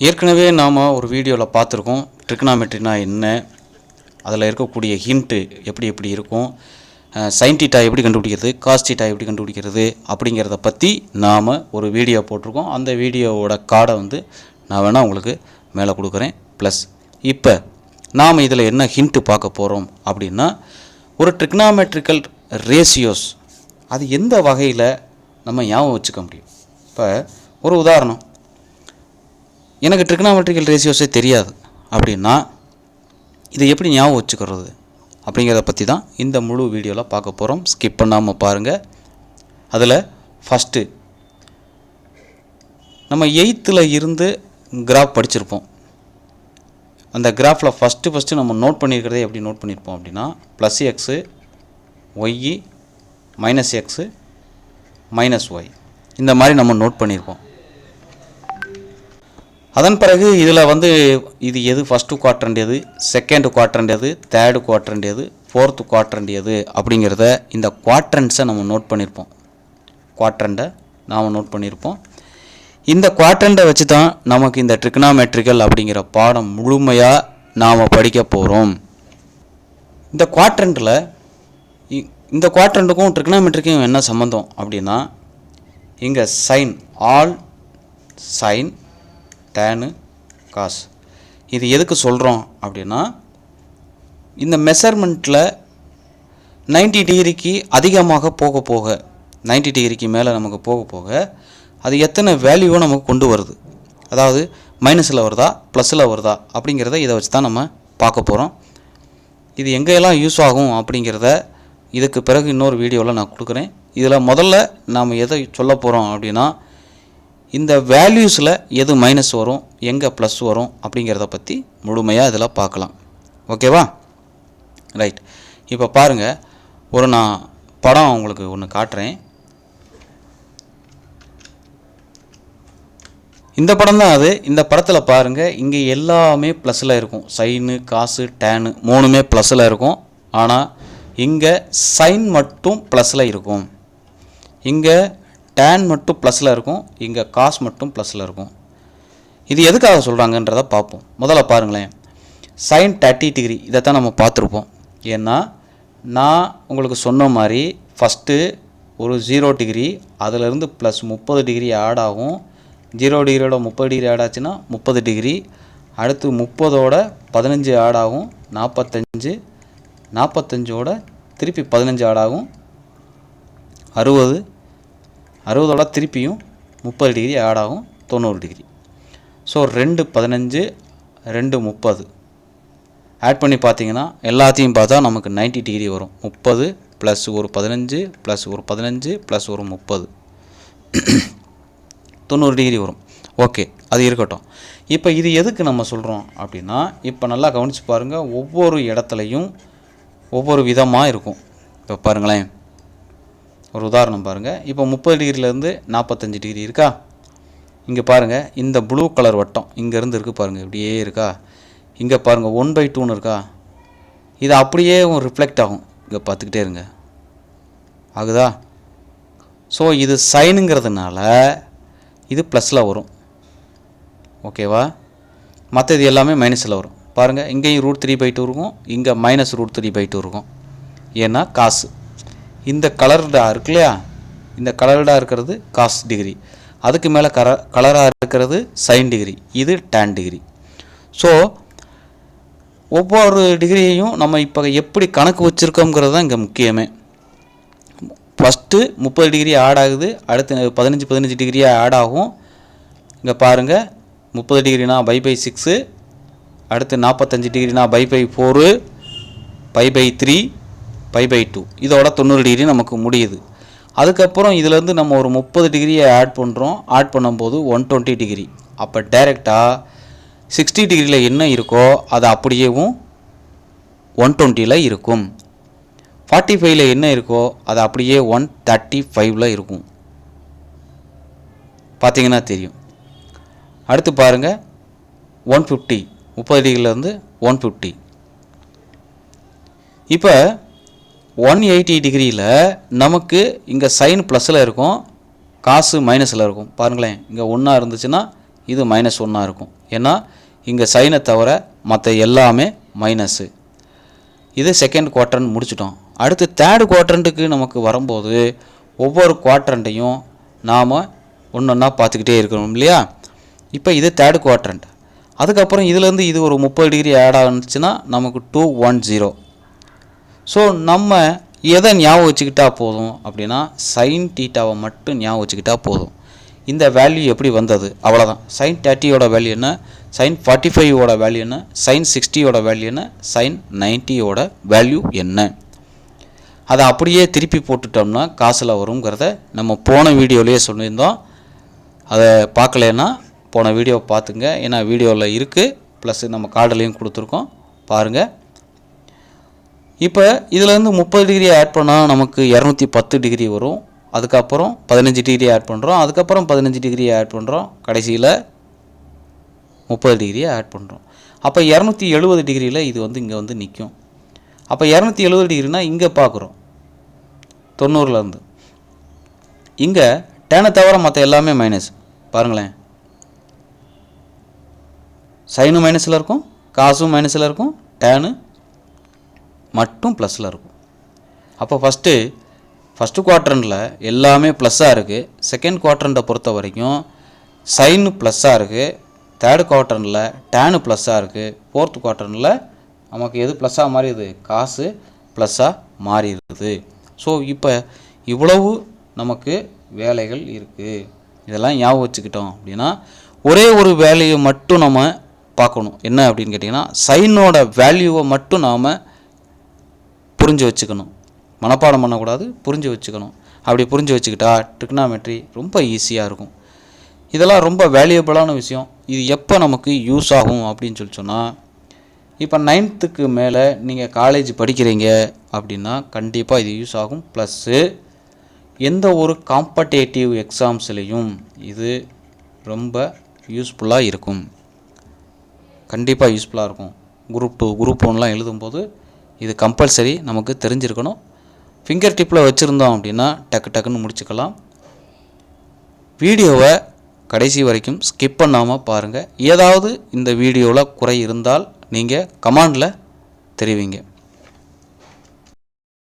ஏற்கனவே நாம் ஒரு வீடியோவில் பார்த்துருக்கோம் ட்ரிக்னாமெட்ரினா என்ன, அதில் இருக்கக்கூடிய ஹிண்ட்டு எப்படி எப்படி இருக்கும், சைன் தீட்டா எப்படி கண்டுபிடிக்கிறது, காஸ் தீட்டா எப்படி கண்டுபிடிக்கிறது அப்படிங்கிறத பற்றி நாம் ஒரு வீடியோ போட்டிருக்கோம். அந்த வீடியோவோட கார்டை நான் வேணால் உங்களுக்கு மேலே கொடுக்குறேன். ப்ளஸ் இப்போ நாம் இதில் என்ன ஹிண்ட்டு பார்க்க போகிறோம் அப்படின்னா, ஒரு ட்ரிக்னாமெட்ரிக்கல் ரேஷியோஸ் அது எந்த வகையில் நம்ம ஞாபகம் வச்சுக்க முடியும். இப்போ ஒரு உதாரணம், எனக்கு ட்ரிக்னாமெட்ரிக்கல் ரேஷியோஸே தெரியாது அப்படின்னா இதை எப்படி ஞாபகம் வச்சுக்கிறது அப்படிங்கிறத பற்றி தான் இந்த முழு வீடியோவில் பார்க்க போகிறோம். ஸ்கிப் பண்ணாமல் பாருங்கள். அதில் ஃபஸ்ட்டு நம்ம 8th இருந்து கிராஃப் படிச்சிருப்போம். அந்த கிராஃபில் ஃபஸ்ட்டு நம்ம நோட் பண்ணியிருக்கிறதே எப்படி நோட் பண்ணியிருப்போம் அப்படின்னா, plus X Y minus X minus Y இந்த மாதிரி நம்ம நோட் பண்ணியிருப்போம். அதன் பிறகு இதில் இது எது ஃபஸ்ட்டு குவாட்ரண்ட் எது, செகண்ட் குவாட்ரண்ட் எது, தேர்டு குவாட்ரண்ட் எது, ஃபோர்த்து குவாட்ரண்ட் எது அப்படிங்கிறத இந்த குவாட்ரண்ட்ஸை நம்ம நோட் பண்ணியிருப்போம். குவாட்ரண்ட்டை நாம் நோட் பண்ணியிருப்போம். இந்த குவாட்ரண்ட்டை வச்சு தான் நமக்கு இந்த ட்ரிக்னாமெட்ரிக்கல் அப்படிங்கிற பாடம் முழுமையாக நாம் படிக்க போகிறோம். இந்த குவாட்ரண்ட்டில் இந்த குவாட்ரண்ட்டுக்கும் ட்ரிக்னாமெட்ரிக்கும் என்ன சம்மந்தம் அப்படின்னா, இங்கே சைன் ஆல் சைன் டேனு காஸ் இது எதுக்கு சொல்கிறோம் அப்படின்னா, இந்த மெஷர்மெண்ட்டில் 90 டிகிரிக்கு அதிகமாக போக போக 90 டிகிரிக்கு மேலே நமக்கு போக போக அது எத்தனை வேல்யூவை நமக்கு கொண்டு வருது, அதாவது மைனஸில் வருதா ப்ளஸில் வருதா அப்படிங்கிறத இதை வச்சு தான் நம்ம பார்க்க போகிறோம். இது எங்கெல்லாம் யூஸ் ஆகும் அப்படிங்கிறத இதுக்கு பிறகு இன்னொரு வீடியோவில் நான் கொடுக்குறேன். இதில் முதல்ல நாம் எதை சொல்ல போகிறோம் அப்படின்னா, இந்த வேல்யூஸில் எது மைனஸ் வரும் எங்கே ப்ளஸ் வரும் அப்படிங்கிறத பற்றி முழுமையாக இதில் பார்க்கலாம். ஓகேவா? ரைட். இப்போ பாருங்கள், நான் படம் உங்களுக்கு ஒன்று காட்டுறேன். இந்த படம் தான் அது. இந்த படத்தில் பாருங்கள், இங்கே எல்லாமே ப்ளஸில் இருக்கும். சைனு காசு டேனு மூணுமே ப்ளஸில் இருக்கும். ஆனால் இங்கே சைன் மட்டும் ப்ளஸில் இருக்கும், இங்கே டேன் மட்டும் ப்ளஸில் இருக்கும், இங்கே காஸ் மட்டும் ப்ளஸில் இருக்கும். இது எதுக்காக சொல்கிறாங்கன்றதை பார்ப்போம். முதல்ல பாருங்களேன், சைன் 30 டிகிரி இதைத்தான் நம்ம பார்த்துருப்போம். ஏன்னா நான் உங்களுக்கு சொன்ன மாதிரி ஃபஸ்ட்டு ஒரு 0 டிகிரி, அதிலிருந்து ப்ளஸ் 30 டிகிரி ஆட் ஆகும். 0 டிகிரியோட 30 டிகிரி ஆட் ஆச்சுன்னா 30 டிகிரி. அடுத்து 30ஓட 15 ஆட் ஆகும் 45, 45ஓட திருப்பி 15 ஆட் ஆகும் 60, 60ஓட திருப்பியும் 30 டிகிரி ஆட் ஆகும் 90 டிகிரி. ஸோ 2 15 2 30 ஆட் பண்ணி பார்த்தீங்கன்னா எல்லாத்தையும் பார்த்தா நமக்கு 90 டிகிரி வரும். 30 ப்ளஸ் ஒரு 15 ப்ளஸ் ஒரு 15 ப்ளஸ் ஒரு 30 90 டிகிரி வரும். ஓகே, அது இருக்கட்டும். இப்போ இது எதுக்கு நம்ம சொல்கிறோம் அப்படின்னா, இப்போ நல்லா கவனித்து பாருங்கள், ஒவ்வொரு இடத்துலையும் ஒவ்வொரு விதமாக இருக்கும். இப்போ பாருங்களேன், ஒரு உதாரணம் பாருங்கள். இப்போ 30 டிகிரிலேருந்து 45 டிகிரி இருக்கா. இங்கே பாருங்கள், இந்த ப்ளூ கலர் வட்டம் இங்கேருந்து இருக்குது பாருங்கள், இப்படியே இருக்கா. இங்கே பாருங்கள் 1/2 இருக்கா. இது அப்படியே ரிஃப்ளெக்ட் ஆகும். இங்கே பார்த்துக்கிட்டே இருங்க, ஆகுதா. ஸோ இது சைனுங்கிறதுனால இது ப்ளஸில் வரும். ஓகேவா. மற்றது எல்லாமே மைனஸில் வரும். பாருங்கள், இங்கேயும் √3/2 இருக்கும், இங்கே -√3/2 இருக்கும். ஏன்னா காசு இந்த கலர்டாக இருக்கு இல்லையா, இந்த கலர்டாக இருக்கிறது காஸ் டிகிரி, அதுக்கு மேலே கலராக இருக்கிறது சைன் டிகிரி, இது டேன் டிகிரி. ஸோ ஒவ்வொரு டிகிரியையும் நம்ம இப்போ எப்படி கணக்கு வச்சுருக்கோங்கிறது தான் இங்கே முக்கியமே. ஃபஸ்ட்டு 30 டிகிரி ஆட் ஆகுது, அடுத்து 15 டிகிரியாக ஆட் ஆகும். இங்கே பாருங்கள், 30 டிகிரினா π/6, அடுத்து 45 டிகிரினா π/4, π/3, π/2, இதோட 90 டிகிரி நமக்கு முடியுது. அதுக்கப்புறம் இதிலேருந்து நம்ம ஒரு 30 டிகிரியை ஆட் பண்ணுறோம். ஆட் பண்ணும்போது 120 டிகிரி. அப்போ டைரெக்டாக 60 டிகிரியில் என்ன இருக்கோ அது அப்படியேவும் 120ல் இருக்கும். 45ல் என்ன இருக்கோ அது அப்படியே 135ல் இருக்கும். பார்த்தீங்கன்னா தெரியும். அடுத்து பாருங்கள், 150, 30 டிகிரிலேருந்து 150. இப்போ 180 டிகிரியில் நமக்கு இங்கே சைன் ப்ளஸில் இருக்கும், காசு மைனஸில் இருக்கும். பாருங்களேன், இங்கே 1 இருந்துச்சுன்னா இது -1 இருக்கும். ஏன்னா இங்கே சைனை தவிர மற்ற எல்லாமே மைனஸு. இது செகண்ட் குவாட்ரண்ட் முடிச்சிட்டோம். அடுத்து தேர்டு குவாட்ரண்ட்டுக்கு நமக்கு வரும்போது ஒவ்வொரு குவாட்ரண்ட்டையும் நாம் ஒன்றா பார்த்துக்கிட்டே இருக்கணும் இல்லையா. இப்போ இது தேர்டு குவாட்ரண்ட். அதுக்கப்புறம் இதுலேருந்து இது ஒரு 30 டிகிரி ஆட் ஆச்சுன்னா நமக்கு 210. ஸோ நம்ம எதை ஞாபகம் வச்சுக்கிட்டா போதும் அப்படின்னா சைன் தீட்டாவை மட்டும் ஞாபகம் வச்சுக்கிட்டா போதும். இந்த வேல்யூ எப்படி வந்தது அவ்வளோதான். சைன் 30யோட வேல்யூ என்ன, சைன் 45யோட வேல்யூ என்ன, சைன் 60யோட வேல்யூ என்ன, சைன் 90யோட வேல்யூ என்ன, அதை அப்படியே திருப்பி போட்டுட்டோம்னா காசில் வருங்கிறத நம்ம போன வீடியோலேயே சொல்லியிருந்தோம். அதை பார்க்கலன்னா போன வீடியோ பார்த்துங்க. ஏன்னா வீடியோவில் இருக்குது, ப்ளஸ் நம்ம கார்டுலேயும் கொடுத்துருக்கோம், பாருங்கள். இப்போ இதிலேருந்து 30 டிகிரி ஆட் பண்ணால் நமக்கு 210 டிகிரி வரும். அதுக்கப்புறம் 15 டிகிரி ஆட் பண்ணுறோம், அதுக்கப்புறம் 15 டிகிரி ஆட் பண்ணுறோம், கடைசியில் 30 டிகிரியை ஆட் பண்ணுறோம். அப்போ 270 டிகிரியில் இது வந்து இங்கே வந்து நிற்கும். அப்போ 270 டிகிரினா இங்கே பார்க்குறோம் 90லேருந்து. இங்கே டேனை தவிர மற்ற எல்லாமே மைனஸ். பாருங்களேன், சைனும் மைனஸில் இருக்கும், காசும் மைனஸில் இருக்கும், டேனு மட்டும் ப்ளஸில் இருக்கும். அப்போ ஃபஸ்ட்டு குவாட்ரண்ட்டில் எல்லாமே ப்ளஸ்ஸாக இருக்குது. செகண்ட் குவாட்ரண்ட்டை பொறுத்த வரைக்கும் சைனு ப்ளஸ்ஸாக இருக்குது. தேர்டு குவாட்ரண்ட்டில் டேனு ப்ளஸ்ஸாக இருக்குது. ஃபோர்த்து குவாட்ரண்ட்டில் நமக்கு எது ப்ளஸ்ஸாக மாறிடுது, காசு ப்ளஸ்ஸாக மாறிடுது. ஸோ இப்போ இவ்வளவு நமக்கு வேலைகள் இருக்குது. இதெல்லாம் ஞாபகம் வச்சுக்கிட்டோம் அப்படின்னா ஒரே ஒரு வேலையை மட்டும் நம்ம பார்க்கணும். என்ன அப்படின்னு கேட்டிங்கன்னா சைனோட வேல்யூவை மட்டும் நாம் புரிஞ்சு வச்சுக்கணும். மனப்பாடம் பண்ணக்கூடாது, புரிஞ்சு வச்சுக்கணும். அப்படி புரிஞ்சு வச்சுக்கிட்டா ட்ரிக்னாமெட்ரி ரொம்ப ஈஸியாக இருக்கும். இதெல்லாம் ரொம்ப வேல்யூபிளான விஷயம். இது எப்போ நமக்கு யூஸ் ஆகும் அப்படின்னு சொன்னால், இப்போ 9th மேலே நீங்கள் காலேஜ் படிக்கிறீங்க அப்படின்னா கண்டிப்பாக இது யூஸ் ஆகும். ப்ளஸ்ஸு எந்த ஒரு காம்படேட்டிவ் எக்ஸாம்ஸ்லேயும் இது ரொம்ப யூஸ்ஃபுல்லாக இருக்கும். கண்டிப்பாக யூஸ்ஃபுல்லாக இருக்கும். குரூப் 2 குரூப் 1லாம் எழுதும்போது இது கம்பல்சரி நமக்கு தெரிஞ்சிருக்கணும். ஃபிங்கர் டிப்பில் வச்சுருந்தோம் அப்படின்னா டக்குன்னு முடிச்சுக்கலாம். வீடியோவை கடைசி வரைக்கும் ஸ்கிப் பண்ணாமல் பாருங்கள். ஏதாவது இந்த வீடியோவில் குறை இருந்தால் நீங்கள் கமெண்டில் தெரிவிங்க.